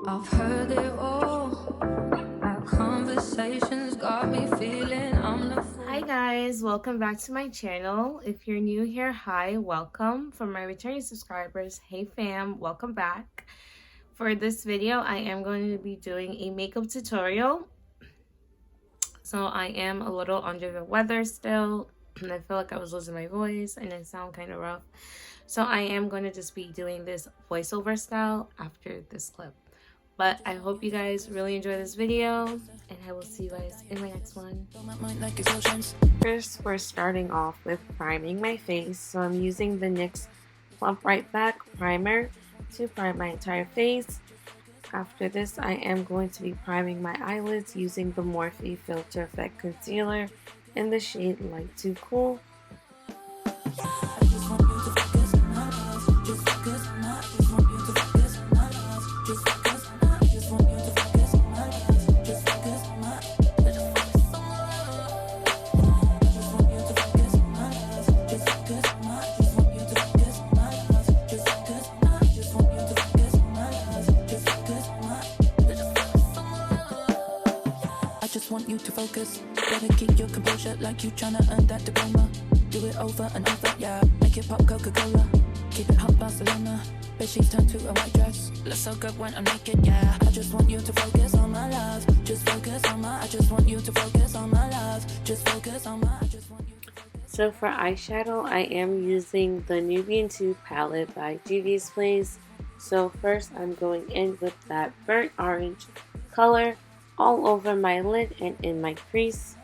I've heard it all. Our conversations got me feeling I'm the fool. Hi guys, welcome back to my channel. If you're new here, hi, welcome. For my returning subscribers, hey fam, welcome back. For this video, I am going to be doing a makeup tutorial. So I am a little under the weather still, and I feel like I was losing my voice and I sound kind of rough. So I am going to just be doing this voiceover style after this clip. But I hope you guys really enjoy this video, and I will see you guys in my next one. First, we're starting off with priming my face. So I'm using the NYX Plump Right Back Primer to prime my entire face. After this, I am going to be priming my eyelids using the Morphe Filter Effect Concealer in the shade Light to Cool. Want you to focus, gotta keep your composure like you tryna earn that diploma. Do it over and over, yeah. Make it pop Coca-Cola. Keep it hot Barcelona. Bedsheets turn to a white dress. Looks so good when I'm naked, yeah. I just want you to focus on my love. Just focus on my. I just want you to focus on my love. Just focus on my. I just want you to focus. So for eyeshadow, I am using the Nubian 2 palette by Juvia's Place. So first, I'm going in with that burnt orange color all over my lid and in my crease.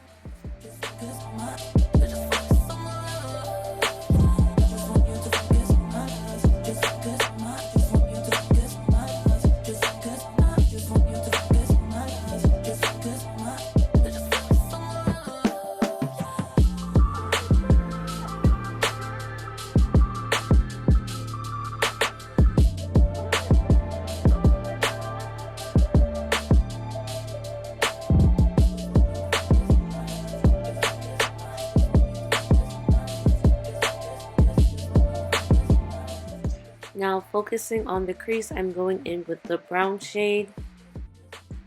Now focusing on the crease, I'm going in with the brown shade.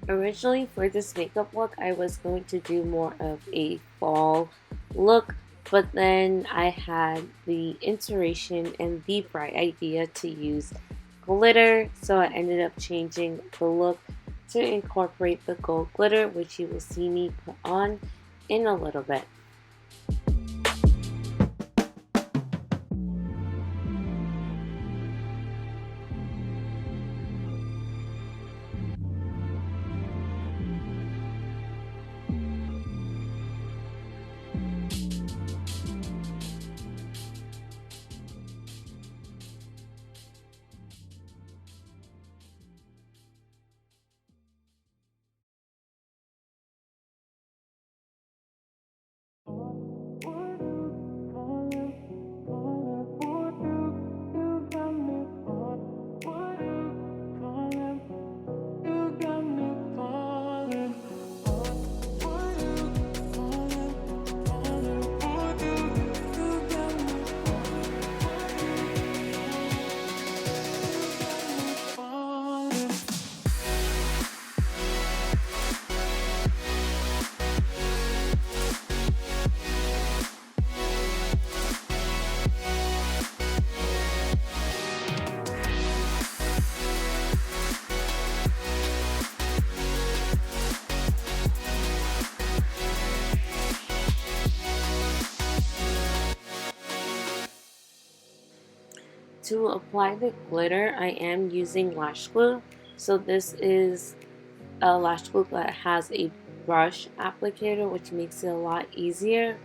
Originally for this makeup look, I was going to do more of a fall look, but then I had the inspiration and the bright idea to use glitter, so I ended up changing the look to incorporate the gold glitter, which you will see me put on in a little bit. To apply the glitter, I am using lash glue. So this is a lash glue that has a brush applicator, which makes it a lot easier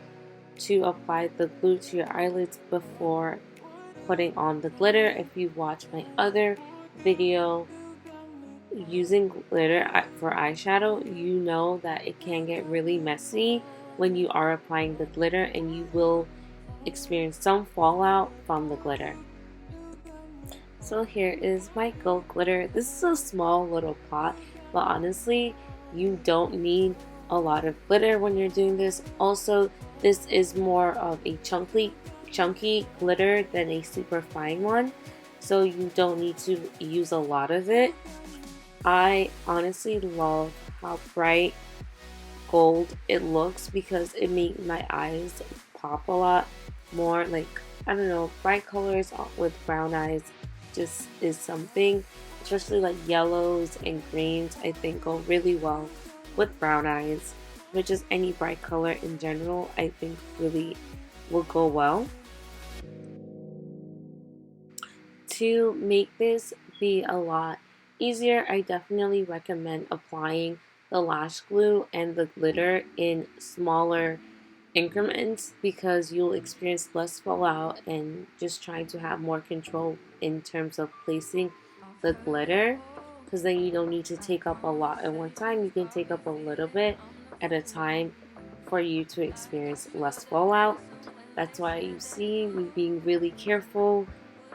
to apply the glue to your eyelids before putting on the glitter. If you watch my other video using glitter for eyeshadow, you know that it can get really messy when you are applying the glitter, and you will experience some fallout from the glitter. So here is my gold glitter. This is a small little pot, but honestly, you don't need a lot of glitter when you're doing this. Also, this is more of a chunky glitter than a super fine one, so you don't need to use a lot of it. I honestly love how bright gold it looks because it makes my eyes pop a lot more. Like, I don't know, bright colors with brown eyes just is something, especially like yellows and greens, I think go really well with brown eyes, but just any bright color in general I think really will go well. To make this be a lot easier, I definitely recommend applying the lash glue and the glitter in smaller increments because you'll experience less fallout and just trying to have more control in terms of placing the glitter, because then you don't need to take up a lot at one time. You can take up a little bit at a time for you to experience less fallout. That's why you see me being really careful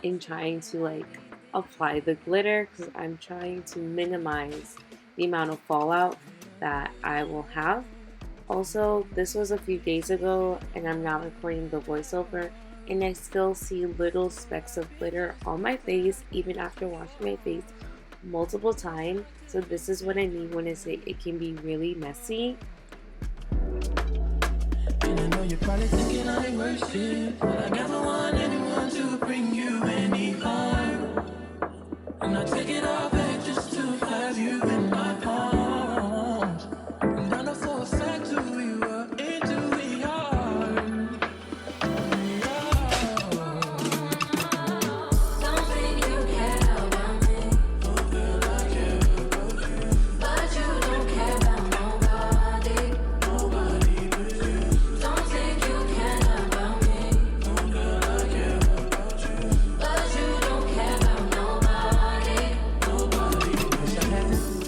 in trying to like apply the glitter, because I'm trying to minimize the amount of fallout that I will have. Also, this was a few days ago and I'm now recording the voiceover and I still see little specks of glitter on my face even after washing my face multiple times. So this is what I mean when I say it can be really messy. And I know you're probably thinking I ain't worth it, but I never want anyone to bring you any harm. And I take it all back just to have you in my arms. And I know for a fact who you are into the heart. Don't think you care about me. Don't feel I care about you. But you don't care about nobody. Nobody but you. Don't think you care about me. Don't feel I care about you. But you don't care about nobody. Nobody but you.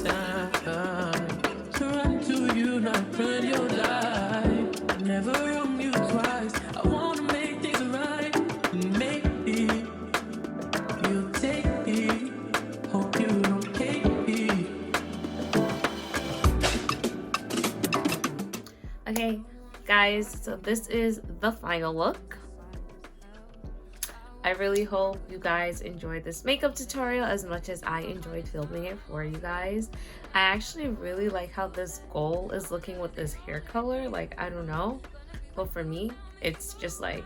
I had time to run to you, not run your life. Never wrong you twice. I wanna make things right. And maybe you'll take me. Hope you don't hate me. Okay, guys, so this is the final look. I really hope you guys enjoyed this makeup tutorial as much as I enjoyed filming it for you guys. I actually really like how this gold is looking with this hair color. Like, I don't know, but for me, it's just like,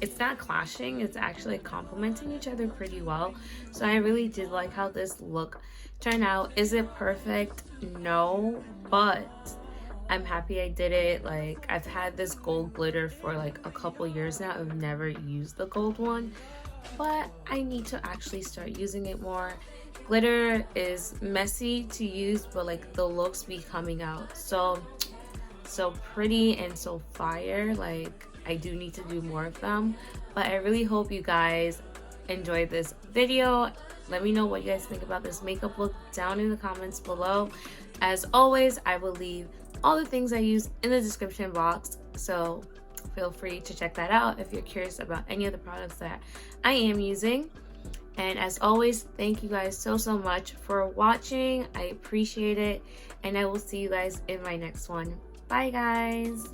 it's not clashing, it's actually complementing each other pretty well. So I really did like how this look turned out. Is it perfect? No, but I'm happy I did it. Like, I've had this gold glitter for like a couple years now. I've never used the gold one, but I need to actually start using it more. Glitter is messy to use, but like the looks be coming out so pretty and so fire. Like, I do need to do more of them, but I really hope you guys enjoyed this video. Let me know what you guys think about this makeup look down in the comments below. As always, I will leave all the things I use in the description box, so feel free to check that out if you're curious about any of the products that I am using. And as always, thank you guys so much for watching. I appreciate it, and I will see you guys in my next one. Bye guys.